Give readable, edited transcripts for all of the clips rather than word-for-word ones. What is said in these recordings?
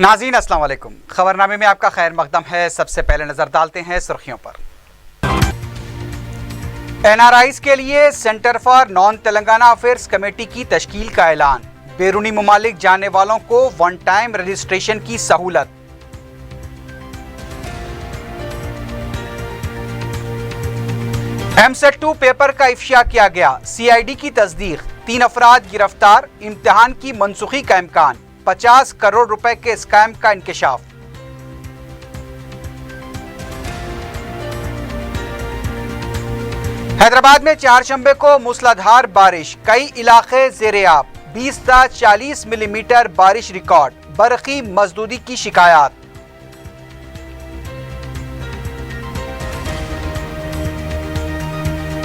नाज़रीन अस्सलाम वालेकुम। खबरनामे में आपका खैर मकदम है। सबसे पहले नजर डालते हैं सुर्खियों पर। NRIs के लिए centre for non Telangana affairs committee की तश्कील का ऐलान। बैरूनी ममालिक जाने वालों को वन टाइम रजिस्ट्रेशन की सहूलत। MSET-2 पेपर का इफ्शा किया गया। CID की तस्दीक, 3 अफराद गिरफ्तार। इम्तिहान की मनसूखी का इम्कान। 50 करोड़ रुपए के स्कैम का इंकशाफ। हैदराबाद में चारशंबे को मूसलाधार बारिश, कई इलाके ज़ेरे-आब। 20 से 40 मिलीमीटर बारिश रिकॉर्ड। बरक़ी मजदूरी की शिकायत।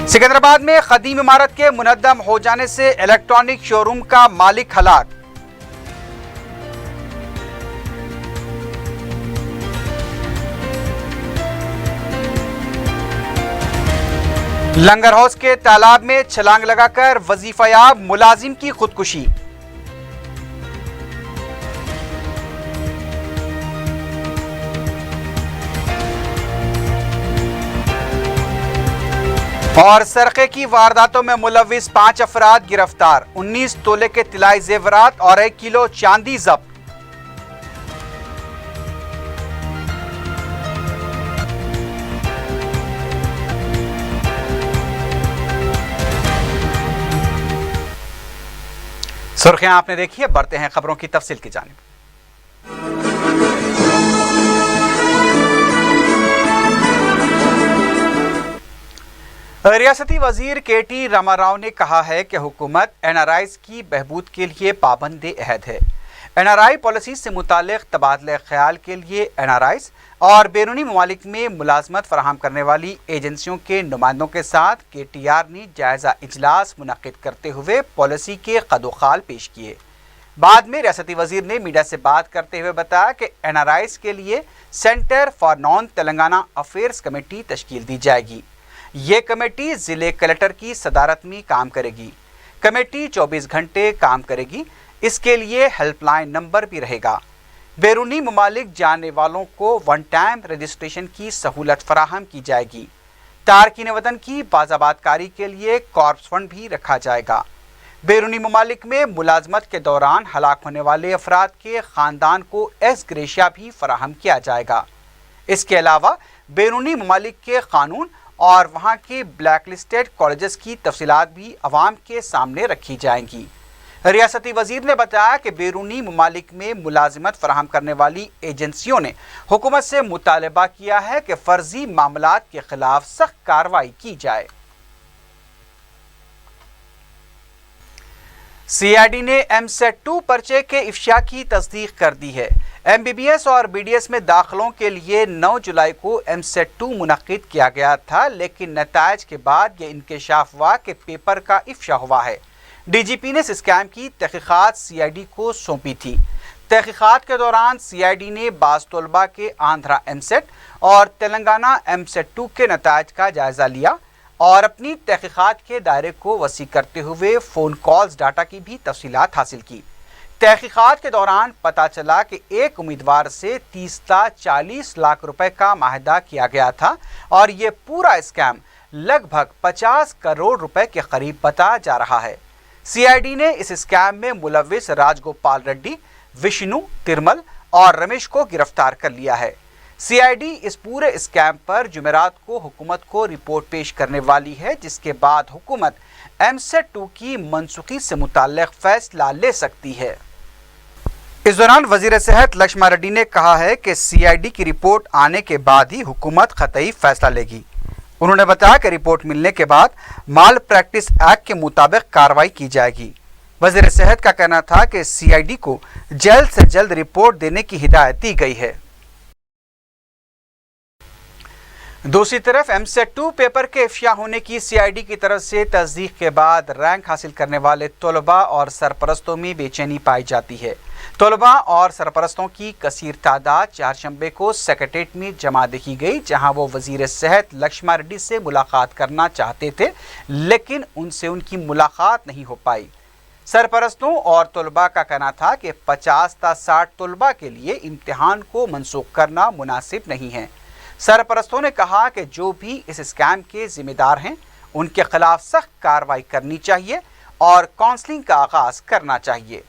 सिकंदराबाद में क़दीम इमारत के मुनद्दम हो जाने से इलेक्ट्रॉनिक शोरूम का मालिक हलाक। लंगर हाउस के तालाब में छलांग लगाकर वजीफायाब मुलाजिम की खुदकुशी। और सरक़े की वारदातों में मुलव्विस 5 अफराद गिरफ्तार। 19 तोले के तिलाई जेवरात और 1 किलो चांदी जब्त। सुर्खियां आपने देखी है, बढ़ते हैं खबरों की तफसील की जानिब। रियासती वजीर KT रामाराव ने कहा है कि हुकूमत NRIs की बहबूद के लिए पाबंद अहद है। NRI पॉलिसी से मुतालिक तबादले ख्याल के लिए NRIs और बैरूनी ममालिक में मुलाजमत फराहम करने वाली एजेंसियों के नुमाइंदों के साथ KTR ने जायज़ा इजलास मुनक़िद करते हुए पॉलिसी के कदोखाल पेश किए। बाद में रियासती वजीर ने मीडिया से बात करते हुए बताया कि NRIs के लिए centre for non Telangana affairs committee तश्कील दी जाएगी। ये कमेटी ज़िले कलेक्टर की सदारत में काम करेगी। कमेटी 24 घंटे काम करेगी। इसके लिए हेल्पलाइन नंबर भी रहेगा। बैरूनी ममालिक जाने वालों को वन टाइम रजिस्ट्रेशन की सहूलत फराहम की जाएगी। तारकीन वतन की बाज़ाबातकारी के लिए कॉर्प्स फंड भी रखा जाएगा। बैरूनी ममालिक में मुलाजमत के दौरान हलाक होने वाले अफराद के ख़ानदान को एस ग्रेशिया भी फराहम किया जाएगा। इसके अलावा बैरूनी ममालिक के कानून और वहाँ के ब्लैक लिस्टेड कॉलेजेस की तफसीलात भी अवाम के सामने रखी जाएंगी। रियासती वजीर ने बताया कि बैरूनी ममालिक में मुलाजिमत फराहम करने वाली एजेंसियों ने हुकूमत से मुतालबा किया है कि फर्जी मामलात के खिलाफ सख्त कार्रवाई की जाए। CID ने MSET-2 पर्चे के इफ्शा की तस्दीक कर दी है। MBBS और BDS में दाखिलों के लिए 9 जुलाई को MSET-2 मुनक़्क़िद किया गया था, लेकिन नताइज के बाद ये इंकशाफ हुआ कि पेपर का इफ्शा हुआ है। DGP ने इस स्कैम की तहक़ीक़ात CID को सौंपी थी। तहक़ीक़ात के दौरान CID ने बाज़ तलबा के आंध्रा MSET और तेलंगाना MSET-2 के नताइज का जायज़ा लिया और अपनी तहक़ीक़ात के दायरे को वसी करते हुए फ़ोन कॉल्स डाटा की भी तफसीलात हासिल की। तहक़ीक़ात के दौरान पता चला कि एक उम्मीदवार से 30 से 40 लाख रुपए का माहिदा किया गया था और ये पूरा स्कैम लगभग 50 करोड़ रुपए के करीब बता जा रहा है। CID ने इस स्कैम में मुलव्विस राजगोपाल रेड्डी, विष्णु तिरमल और रमेश को गिरफ्तार कर लिया है। CID इस पूरे स्कैम पर जुमेरात को हुकूमत को रिपोर्ट पेश करने वाली है, जिसके बाद हुकूमत MSET-2 की मनसूखी से मुताल्लिक़ फैसला ले सकती है। इस दौरान वज़ीर सेहत लक्ष्मण रेड्डी ने कहा है कि CID की रिपोर्ट आने के बाद ही हुकूमत क़तई फैसला लेगी। उन्होंने बताया कि रिपोर्ट मिलने के बाद माल प्रैक्टिस एक्ट के मुताबिक कार्रवाई की जाएगी। वज़ीर सेहत का कहना था कि CID को जल्द से जल्द रिपोर्ट देने की हिदायत दी गई है। दूसरी तरफ MSET-2 पेपर के इफ्शा होने की CID की तरफ से तस्दीक के बाद रैंक हासिल करने वाले तलबा और सरपरस्तों में बेचैनी पाई जाती है। तलबा और सरपरस्तों की कसीर तादाद चारशंबे को सेक्रेटेरिएट में जमा देखी गई, जहां वो वजीर सेहत लक्ष्मण रेड्डी से मुलाकात करना चाहते थे, लेकिन उनसे उनकी मुलाकात नहीं हो पाई। سرپرستوں اور طلباء کا کہنا تھا کہ 50 تا 60 طلباء کے لیے امتحان کو منسوخ کرنا مناسب نہیں ہے۔ سرپرستوں نے کہا کہ جو بھی اس اسکیم کے ذمہ دار ہیں ان کے خلاف سخت کارروائی کرنی چاہیے اور کونسلنگ کا آغاز کرنا چاہیے۔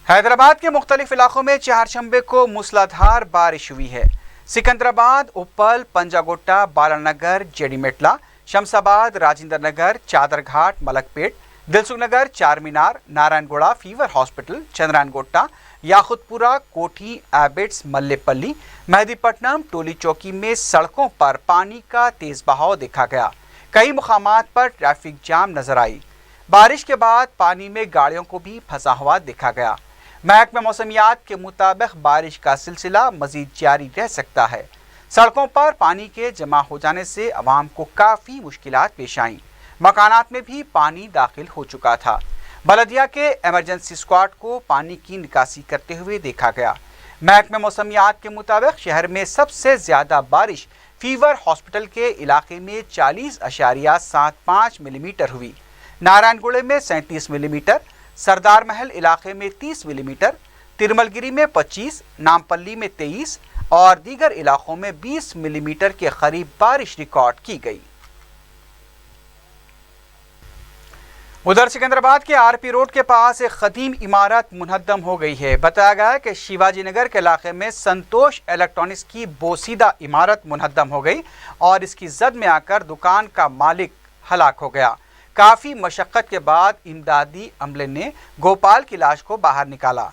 حیدرآباد کے مختلف علاقوں میں چہارشنبے کو موسلادھار بارش ہوئی ہے۔ سکندرآباد، اپل، پنجاگوٹا، بالانگر، جیڈی میٹلا، شمس آباد، راجندر نگر، چادر گھاٹ، ملک پیٹ، دلسکھ نگر، چار مینار، نارائن گوڑا فیور ہاسپٹل، چندران گوٹا، یاخت پورہ، کوٹھی، ایبٹس، ملے پلی، مہدی پٹنم، ٹولی چوکی میں سڑکوں پر پانی کا تیز بہاؤ دیکھا گیا۔ کئی مقامات پر ٹریفک جام نظر آئی۔ بارش کے بعد پانی میں گاڑیوں کو بھی پھنسا ہوا دیکھا گیا۔ محکمہ موسمیات کے مطابق بارش کا سلسلہ مزید جاری رہ سکتا ہے۔ سڑکوں پر پانی کے جمع ہو جانے سے عوام کو کافی مشکلات پیش آئیں۔ مکانات میں بھی پانی داخل ہو چکا تھا۔ بلدیہ کے ایمرجنسی اسکواڈ کو پانی کی نکاسی کرتے ہوئے دیکھا گیا۔ محکمہ موسمیات کے مطابق شہر میں سب سے زیادہ بارش فیور ہاسپٹل کے علاقے میں 40.75 ملی میٹر ہوئی، نارائن گوڑے میں 37 ملی میٹر، سردار محل علاقے میں 30 ملی میٹر، ترمل گری میں 25، نامپلی میں 23 اور دیگر علاقوں میں 20 ملی میٹر کے قریب بارش ریکارڈ کی گئی۔ ادھر سکندرآباد کے آر پی روڈ کے پاس ایک قدیم عمارت منہدم ہو گئی ہے۔ بتایا گیا ہے کہ شیواجی نگر کے علاقے میں سنتوش الیکٹرانکس کی بوسیدہ عمارت منہدم ہو گئی اور اس کی زد میں آ کر دکان کا مالک ہلاک ہو گیا۔ کافی مشقت کے بعد امدادی عملے نے گوپال کی لاش کو باہر نکالا۔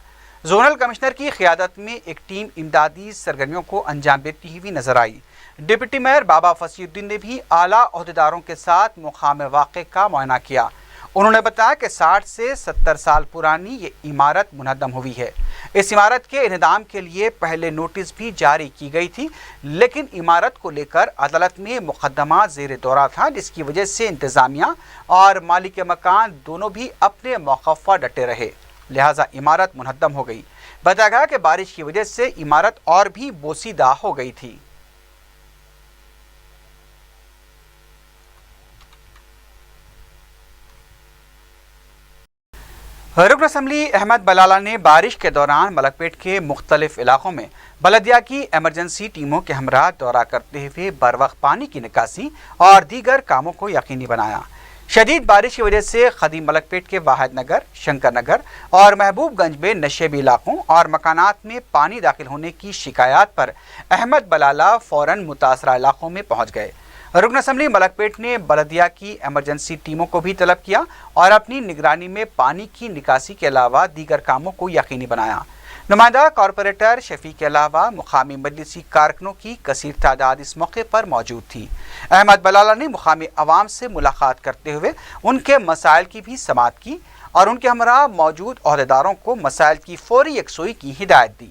زونل کمشنر کی قیادت میں ایک ٹیم امدادی سرگرمیوں کو انجام دیتی ہوئی نظر آئی۔ ڈپٹی میئر بابا فصیح الدین نے بھی اعلیٰ عہدیداروں کے ساتھ مقام واقعے کا معائنہ کیا۔ انہوں نے بتایا کہ 60 سے 70 سال پرانی یہ عمارت منہدم ہوئی ہے۔ اس عمارت کے انہدام کے لیے پہلے نوٹس بھی جاری کی گئی تھی، لیکن عمارت کو لے کر عدالت میں مقدمہ زیر دورہ تھا، جس کی وجہ سے انتظامیہ اور مالک مکان دونوں بھی اپنے موقف پر ڈٹے رہے، لہٰذا عمارت منہدم ہو گئی۔ بتایا گیا کہ بارش کی وجہ سے عمارت اور بھی بوسیدہ ہو گئی تھی۔ رکن اسمبلی احمد بلالہ نے بارش کے دوران ملک پیٹ کے مختلف علاقوں میں بلدیہ کی ایمرجنسی ٹیموں کے ہمراہ دورہ کرتے ہوئے بروقت پانی کی نکاسی اور دیگر کاموں کو یقینی بنایا۔ شدید بارش کی وجہ سے قدیم ملک پیٹ کے واحد نگر، شنکر نگر اور محبوب گنج میں نشیبی علاقوں اور مکانات میں پانی داخل ہونے کی شکایات پر احمد بلالہ فوراً متاثرہ علاقوں میں پہنچ گئے۔ رکن اسمبلی ملک پیٹ نے بلدیہ کی ایمرجنسی ٹیموں کو بھی طلب کیا اور اپنی نگرانی میں پانی کی نکاسی کے علاوہ دیگر کاموں کو یقینی بنایا۔ نمائندہ کارپوریٹر شفیع کے علاوہ مقامی مجلسی کارکنوں کی کثیر تعداد اس موقع پر موجود تھی۔ احمد بلالہ نے مقامی عوام سے ملاقات کرتے ہوئے ان کے مسائل کی بھی سماعت کی اور ان کے ہمراہ موجود عہدیداروں کو مسائل کی فوری یکسوئی کی ہدایت دی۔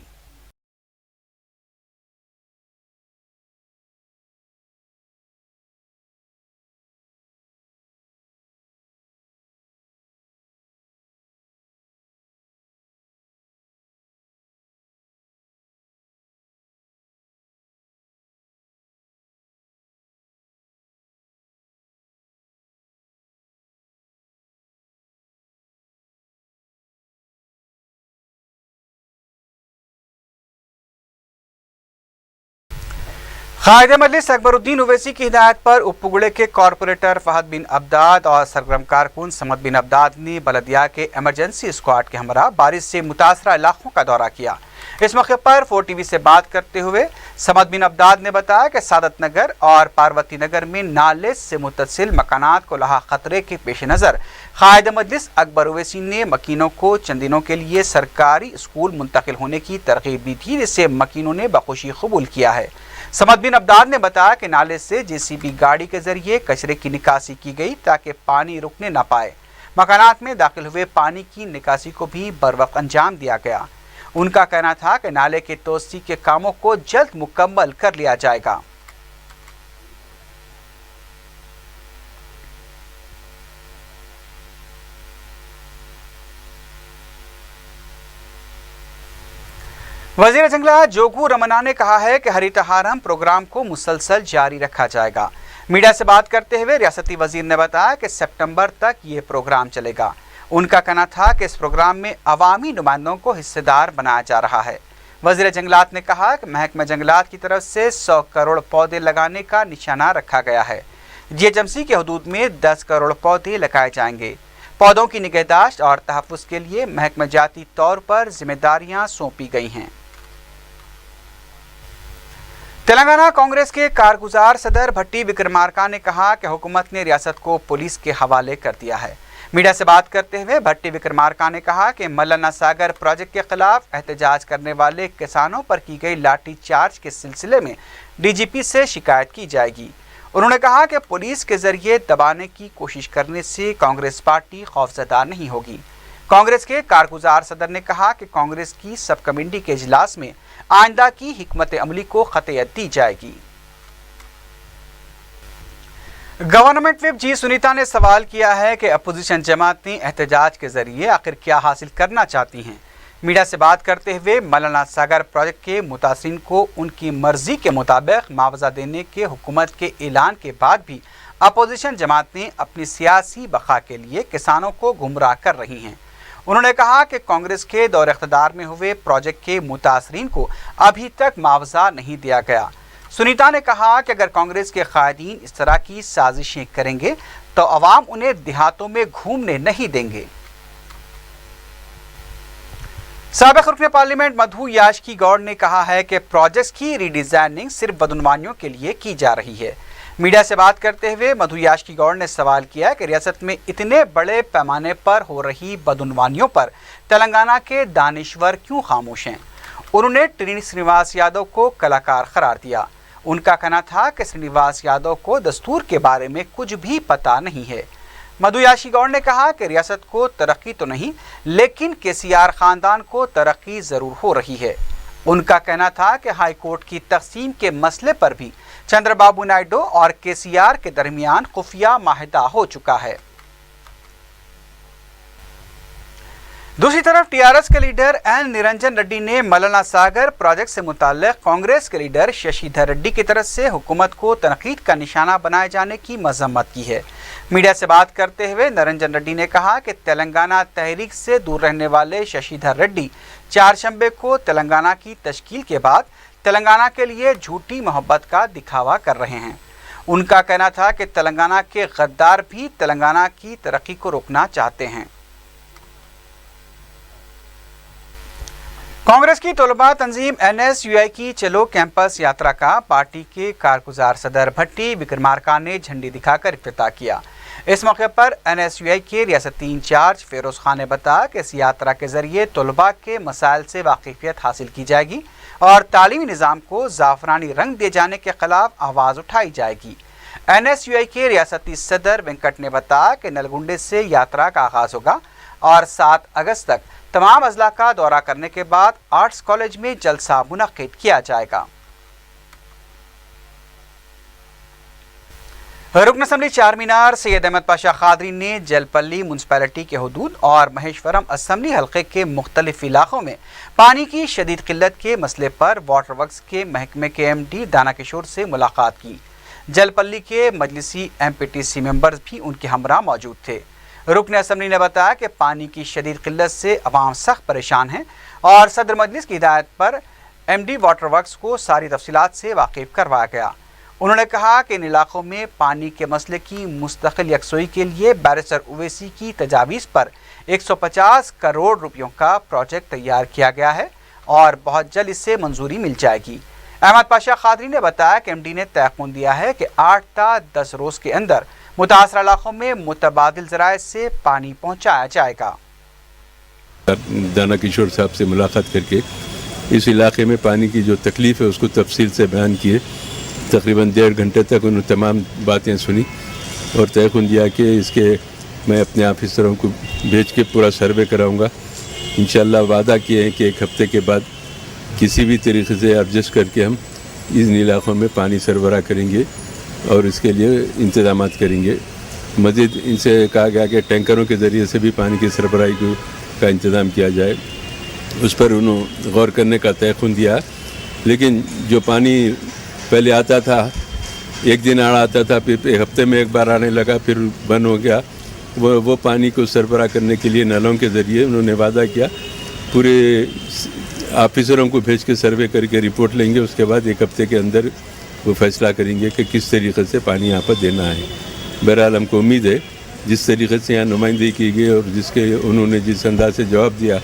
قائد مجلس اکبر الدین اویسی کی ہدایت پر اپگڑے کے کارپوریٹر فہد بن عبداد اور سرگرم کارکن سمد بن عبداد نے بلدیہ کے ایمرجنسی اسکواڈ کے ہمراہ بارش سے متاثرہ علاقوں کا دورہ کیا۔ اس موقع پر 4TV سے بات کرتے ہوئے سمد بن عبداد نے بتایا کہ سعادت نگر اور پاروتی نگر میں نالے سے متصل مکانات کو لاحق خطرے کے پیش نظر قائد مجلس اکبر اویسی نے مکینوں کو چند دنوں کے لیے سرکاری اسکول منتقل ہونے کی ترغیب دی تھی، جسے مکینوں نے بخوشی قبول کیا ہے۔ سمد بن عبداد نے بتایا کہ نالے سے JCB گاڑی کے ذریعے کچرے کی نکاسی کی گئی تاکہ پانی رکنے نہ پائے۔ مکانات میں داخل ہوئے پانی کی نکاسی کو بھی بروقت انجام دیا گیا۔ ان کا کہنا تھا کہ نالے کے توسیع کے کاموں کو جلد مکمل کر لیا جائے گا۔ وزیر جنگلات جوگو رمنا نے کہا ہے کہ ہریت ہارم پروگرام کو مسلسل جاری رکھا جائے گا۔ मीडिया से बात करते हुए रियासती वजीर ने बताया कि सितंबर तक ये प्रोग्राम चलेगा। उनका कहना था कि इस प्रोग्राम में अवामी नुमाइंदों को हिस्सेदार बनाया जा रहा है। वज़ीर जंगलात ने कहा कि महकमा जंगलात की तरफ से 100 करोड़ पौधे लगाने का निशाना रखा गया है। जीएचएमसी के हदूद में 10 करोड़ पौधे लगाए जाएंगे। पौधों की निगहदाश्त और तहफ़्फ़ुज़ के लिए महकमा जाती तौर पर जिम्मेदारियां सौंपी गई हैं। तेलंगाना कांग्रेस के कारगुजार सदर भट्टी विक्रमार्का ने कहा कि हुकूमत ने रियासत को पुलिस के हवाले कर दिया है। मीडिया से बात करते हुए भट्टी विक्रमार्का ने कहा कि मल्लना सागर प्रोजेक्ट के खिलाफ एहतजाज करने वाले किसानों पर की गई लाठी चार्ज के सिलसिले में डीजीपी से शिकायत की जाएगी। उन्होंने कहा कि पुलिस के जरिए दबाने की कोशिश करने से कांग्रेस पार्टी खौफजदा नहीं होगी। कांग्रेस के कारगुजार सदर ने कहा कि कांग्रेस की सब कमेटी के इजलास में आइंदा की हिकमत अमली को खतियत दी जाएगी। गवर्नमेंट विप जी सुनीता ने सवाल किया है कि अपोजिशन जमातें एहतजाज के जरिए आखिर क्या हासिल करना चाहती हैं। मीडिया से बात करते हुए मल्लना सागर प्रोजेक्ट के मुतासिरीन को उनकी मर्जी के मुताबिक मुआवजा देने के हुकूमत के ऐलान के बाद भी अपोजिशन जमातें अपनी सियासी बका के लिए किसानों को गुमराह कर रही हैं। उन्होंने कहा कि कांग्रेस के दौर इख्तिदार में हुए प्रोजेक्ट के मुतासिरीन को अभी तक मुआवजा नहीं दिया गया। सुनीता ने कहा कि अगर कांग्रेस के कायदीन इस तरह की साजिशें करेंगे तो अवाम उन्हें देहातों में घूमने नहीं देंगे। साबिक रुकन पार्लियामेंट मधु याशकी गौड़ ने कहा है कि प्रोजेक्ट्स की रीडिजाइनिंग सिर्फ बदउनवानियों के लिए की जा रही है। मीडिया से बात करते हुए मधु याशकी गौड़ ने सवाल किया कि रियासत में इतने बड़े पैमाने पर हो रही बदउनवानियों पर तेलंगाना के दानिश्वर क्यों खामोश हैं। उन्होंने ट्रिनी श्रीनिवास यादव को कलाकार करार दिया। उनका कहना था कि श्रीनिवास यादव को दस्तूर के बारे में कुछ भी पता नहीं है। मधु याशकी गौड़ ने कहा कि रियासत को तरक्की तो नहीं, लेकिन केसीआर खानदान को तरक्की ज़रूर हो रही है। उनका कहना था कि हाई कोर्ट की तकसीम के मसले पर भी चंद्रबाबू नायडू और केसीआर के दरमियान खुफिया माहिदा हो चुका है। दूसरी तरफ टीआरएस के लीडर एन निरंजन रेड्डी ने मल्लना सागर प्रोजेक्ट से मुताल्लिक कांग्रेस के लीडर शशिधर रेड्डी की तरफ से हुकूमत को तनकीद का निशाना बनाए जाने की मजम्मत की है। मीडिया से बात करते हुए निरंजन रेड्डी ने कहा कि तेलंगाना तहरीक से दूर रहने वाले शशिधर रेड्डी चारशंबे को तेलंगाना की तश्कील के बाद तेलंगाना के लिए झूठी मोहब्बत का दिखावा कर रहे हैं। उनका कहना था कि तेलंगाना के गद्दार भी तेलंगाना की तरक्की को रोकना चाहते हैं। कांग्रेस की तलबा तंजीम NSUI की चलो कैंपस यात्रा का पार्टी के कारगुजार सदर भट्टी विक्रमार्का ने झंडी दिखाकर इफ्तिताह किया। इस मौके पर NSUI के रियासती इंचार्ज फेरोज खान ने बताया कि इस यात्रा के जरिए तलबा के मसाइल से वाकिफियत हासिल की जाएगी और तालीमी निज़ाम को ज़ाफ़रानी रंग दिए जाने के खिलाफ आवाज़ उठाई जाएगी। NSUI के रियासती सदर वेंकट ने बताया कि नलगुंडे से यात्रा का आगाज़ होगा और 7 अगस्त तक तमाम अजला का दौरा करने के बाद आर्ट्स कॉलेज में जलसा मुनक्किद किया जाएगा। रुकन असम्बली चारमीनार सैयद अहमद पाशा खादरी ने जलपल्ली म्यूनसिपैलिटी के हदूद और महेश्वरम असम्बली हल्के के मुख्तलिफ इलाकों में पानी की शदीद किल्लत के मसले पर वाटर वर्क्स के महकमे के MD दाना किशोर से मुलाकात की। जलपल्ली के मजलिसी MPTC मेंबर्स भी उनके हमरा मौजूद थे। रुकन असम्बली ने बताया कि पानी की शदीद किल्लत से अवाम सख्त परेशान हैं और सदर मजलिस की हिदायत पर MD वाटर वर्क्स को सारी तफसीलात से वाकिफ करवाया गया। उन्होंने कहा कि इन इलाकों में पानी के मसले की मुस्तकिल यकसोई के लिए बैरिस्टर उवैसी की तजावीज़ पर 150 करोड़ रुपयों का प्रोजेक्ट तैयार किया गया है और बहुत जल्द इससे मंजूरी मिल जाएगी। अहमद पाशा खादरी ने बताया कि MD ने तयक़ुन दिया है कि 8 ta 10 रोज़ के अंदर मुतासरा इलाकों में मुतबादिल ज़राए से पानी पहुँचाया जाएगा। दाना किशोर साहब से मुलाकात करके इस इलाके में पानी की जो तकलीफ़ है उसको तफसील से बयान किए। तकरीबन 1.5 घंटे तक उन्होंने तमाम बातें सुनी और तयक़ुन दिया कि इसके मैं अपने ऑफिसरों को भेज के पूरा सर्वे कराऊंगा। इंशाअल्लाह वादा किए हैं कि 1 हफ्ते के बाद किसी भी तरीके से एडजस्ट करके हम इन इलाकों में पानी सरबराह करेंगे और इसके लिए इंतजाम करेंगे। मज़ीद इनसे कहा गया कि टैंकरों के ज़रिए से भी पानी की सरबराही का इंतज़ाम किया जाए। उस पर उन्होंने गौर करने का तयक़ुन दिया। लेकिन जो पानी पहले आता था एक दिन आड़ आता था, फिर एक हफ्ते में एक बार आने लगा, फिर बंद हो गया। वो पानी को सरबराह करने के लिए नलों के ज़रिए उन्होंने वादा किया, पूरे ऑफिसरों को भेज के सर्वे करके रिपोर्ट लेंगे, उसके बाद एक हफ्ते के अंदर वो फैसला करेंगे कि किस तरीके से पानी यहाँ पर देना है। बहरहाल हमको उम्मीद है जिस तरीके से यहाँ नुमाइंदगी की गई और उन्होंने जिस अंदाज से जवाब दिया,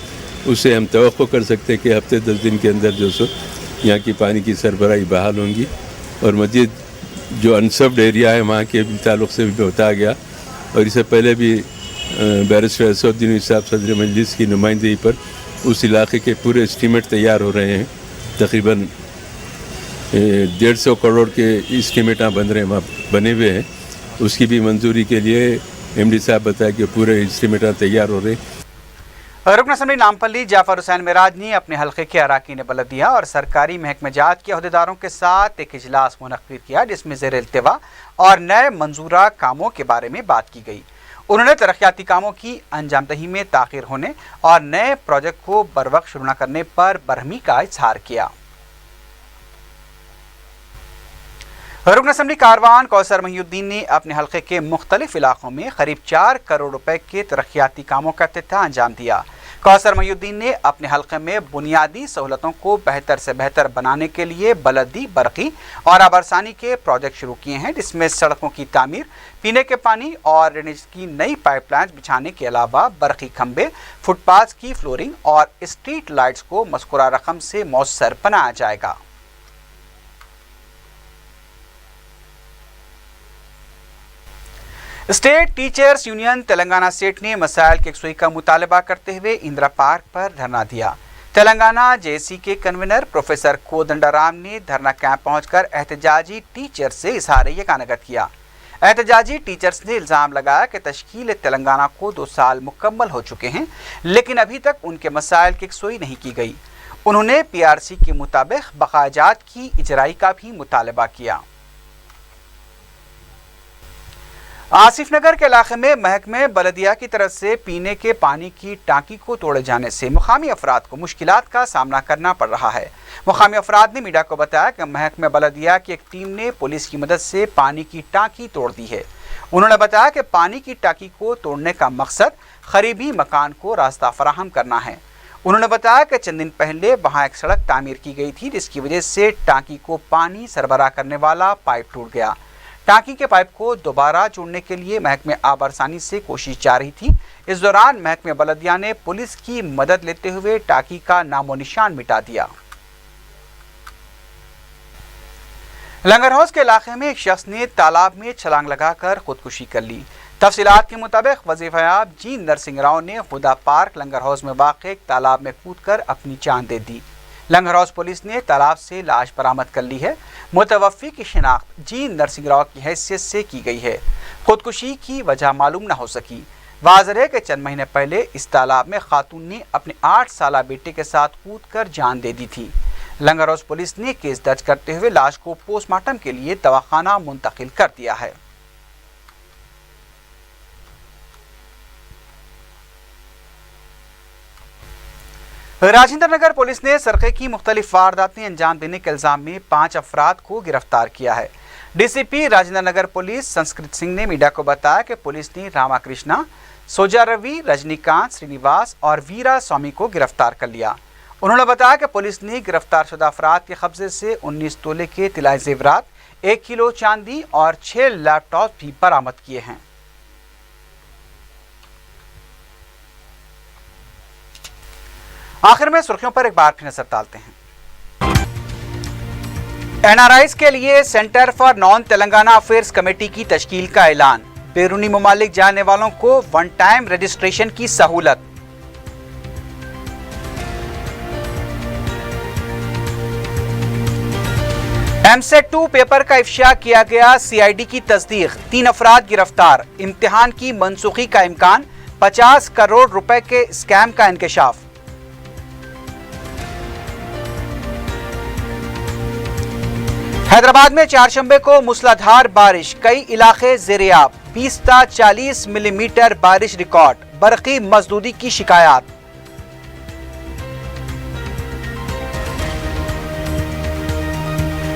उससे हम तवक्को कर सकते हैं कि हफ्ते 10 दिन के अंदर जो सो यहाँ की पानी की सरबराही बहाल होंगी। और मज़ीद जो अनसर्व्ड एरिया है वहाँ के ताल्लुक़ से भी बताया गया, और इससे पहले भी बैरिस्टर असदुद्दीन साहब सदर मजलिस की नुमाइंदगी पर उस इलाके के पूरे एस्टीमेट तैयार हो रहे हैं। तकरीबन 150 करोड़ के एस्टीमेट बन रहे हैं, वहाँ बने हुए हैं। उसकी भी मंजूरी के लिए MD साहब बताया कि पूरे एस्टीमेट तैयार हो रहे हैं। रुकन असम्बली नामपल्ली जाफर हुसैन मेराज ने अपने हल्के के अराकीन बलदिया और सरकारी महकमे जात के अहदेदारों के साथ एक इजलास मुनक्किद किया, जिसमें ज़ेर इल्तिवा और नए मंजूरा कामों के बारे में बात की गई। उन्होंने तरक्याती कामों की अंजामदही में ताख़ीर होने और नए प्रोजेक्ट को बरवक्त शुरू न करने पर बरहमी का इजहार किया। रुकन असम्बली कारवान कौसर महिउद्दीन ने अपने हल्के के मुख्तलिफ इलाकों में करीब 4 करोड़ रुपए के तरक्याती कामों का इफ्तिताह अंजाम दिया। कौसर महिउद्दीन ने अपने हल्के में बुनियादी सहूलतों को बेहतर से बेहतर बनाने के लिए बलदी, बरकी और आबरसानी के प्रोजेक्ट शुरू किए हैं, जिसमें सड़कों की तामीर, पीने के पानी और ड्रेनेज की नई पाइपलाइन बिछाने के अलावा बरकी खंबे, फुटपाथ की फ्लोरिंग और स्ट्रीट लाइट्स को मज़कूरा रकम से मौसर बनाया जाएगा। State teachers union Telangana state ने मसाइल की यकसुई का मुतालबा करते हुए इंदिरा पार्क पर धरना दिया। तेलंगाना JC के कन्वीनर प्रोफेसर कोदंडाराम ने धरना कैंप पहुंचकर एहतजाजी टीचर्स से इजहार यकानगत किया। एहतजाजी टीचर्स ने इल्ज़ाम लगाया कि तश्कील तेलंगाना को 2 साल मुकम्मल हो चुके हैं, लेकिन अभी तक उनके मसाइल की यकसुई नहीं की गई। उन्होंने PRC के मुताबिक बकायाजात की इजराई का भी मुतालबा किया। आसिफ नगर के इलाके में महकमे बलदिया की तरफ से पीने के पानी की टांकी को तोड़े जाने से मुकामी अफराद को मुश्किलात का सामना करना पड़ रहा है। मुकामी अफराद ने मीडिया को बताया कि महकमे बलदिया की एक टीम ने पुलिस की मदद से पानी की टांकी तोड़ दी है। उन्होंने बताया कि पानी की टांकी को तोड़ने का मकसद करीबी मकान को रास्ता फराहम करना है। उन्होंने बताया कि चंद दिन पहले वहाँ एक सड़क तामीर की गई थी, जिसकी वजह से टांकी को पानी सरबराह करने वाला पाइप टूट गया। टांकी के पाइप को दोबारा जोड़ने के लिए महकमे आबरसानी से कोशिश जारी थी। इस दौरान महकमे बलदिया ने पुलिस की मदद लेते हुए टांकी का नामो निशान मिटा दिया। लंगर हाउस के इलाके में एक शख्स ने तालाब में छलांग लगाकर खुदकुशी कर ली। तफसीलात के मुताबिक वजीफायाब जी नरसिंह राव ने खुदा पार्क लंगर हाउस में वाक़ एक तालाब में कूदकर अपनी जान दे दी। लंगर हाउस पुलिस ने तालाब से लाश बरामद कर ली है। मुतवफ़ी की शिनाख्त जी नरसिंह राव की हैसियत से की गई है। खुदकुशी की वजह मालूम न हो सकी। वाज़ेह है कि चंद महीने पहले इस तालाब में खातून ने अपने 8 साला बेटे के साथ कूदकर जान दे दी थी। लंगर हाउस पुलिस ने केस दर्ज करते हुए लाश को पोस्टमार्टम के लिए दवाखाना मुंतकिल कर दिया है। राजेंद्र नगर पुलिस ने सरक़े की मुख्तलिफ वारदातें अंजाम देने के इल्ज़ाम में 5 अफराद को गिरफ्तार किया है। DCP राजेंद्र नगर पुलिस संस्कृत सिंह ने मीडिया को बताया कि पुलिस ने रामाकृष्णा, सोजा रवि, रजनीकांत, श्रीनिवास और वीरा स्वामी को गिरफ्तार कर लिया। उन्होंने बताया कि पुलिस ने गिरफ्तार शुदा अफराद के कब्जे से 19 तोले के तिलाई जेवरात, 1 किलो चांदी और 6 लैपटॉप भी बरामद किए हैं। आखिर में सुर्खियों पर एक बार फिर नजर डालते हैं। NRIs के लिए centre for non Telangana affairs committee की तश्कील का ऐलान। बैरूनी ममालिक जाने वालों को 1 टाइम रजिस्ट्रेशन की सहूलत। MSET 2 पेपर का इफ्शा किया गया, CID की तस्दीक, 3 अफराद गिरफ्तार। इम्तिहान की मनसूखी का इम्कान, 50 करोड़ रुपए के स्कैम का इंकशाफ। हैदराबाद में चारशंबे को मूसलाधार बारिश, कई इलाके ज़ेरे-आब, 20 ता 40 मिलीमीटर बारिश रिकॉर्ड। बरक़ी मजदूरी की शिकायत।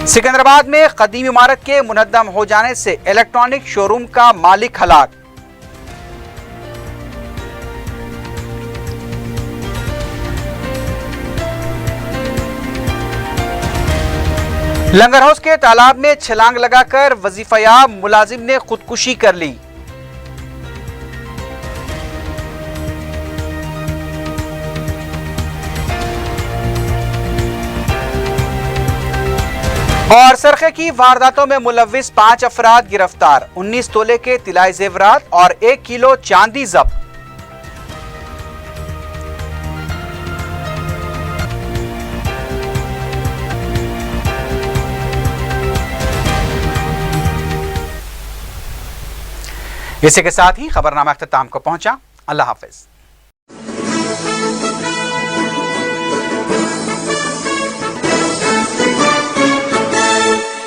सिकंदराबाद में कदीम इमारत के मुनद्दम हो जाने से इलेक्ट्रॉनिक शोरूम का मालिक हलाक। लंगर हाउस के तालाब में छलांग लगाकर वजीफायाब मुलाजिम ने खुदकुशी कर ली। और सरखे की वारदातों में मुलव्विस 5 अफराद गिरफ्तार, 19 तोले के तिलाई जेवरात और 1 किलो चांदी जब्त। इसी के साथ ही खबरनामा अख्ताम को पहुंचा। अल्लाह हाफिज।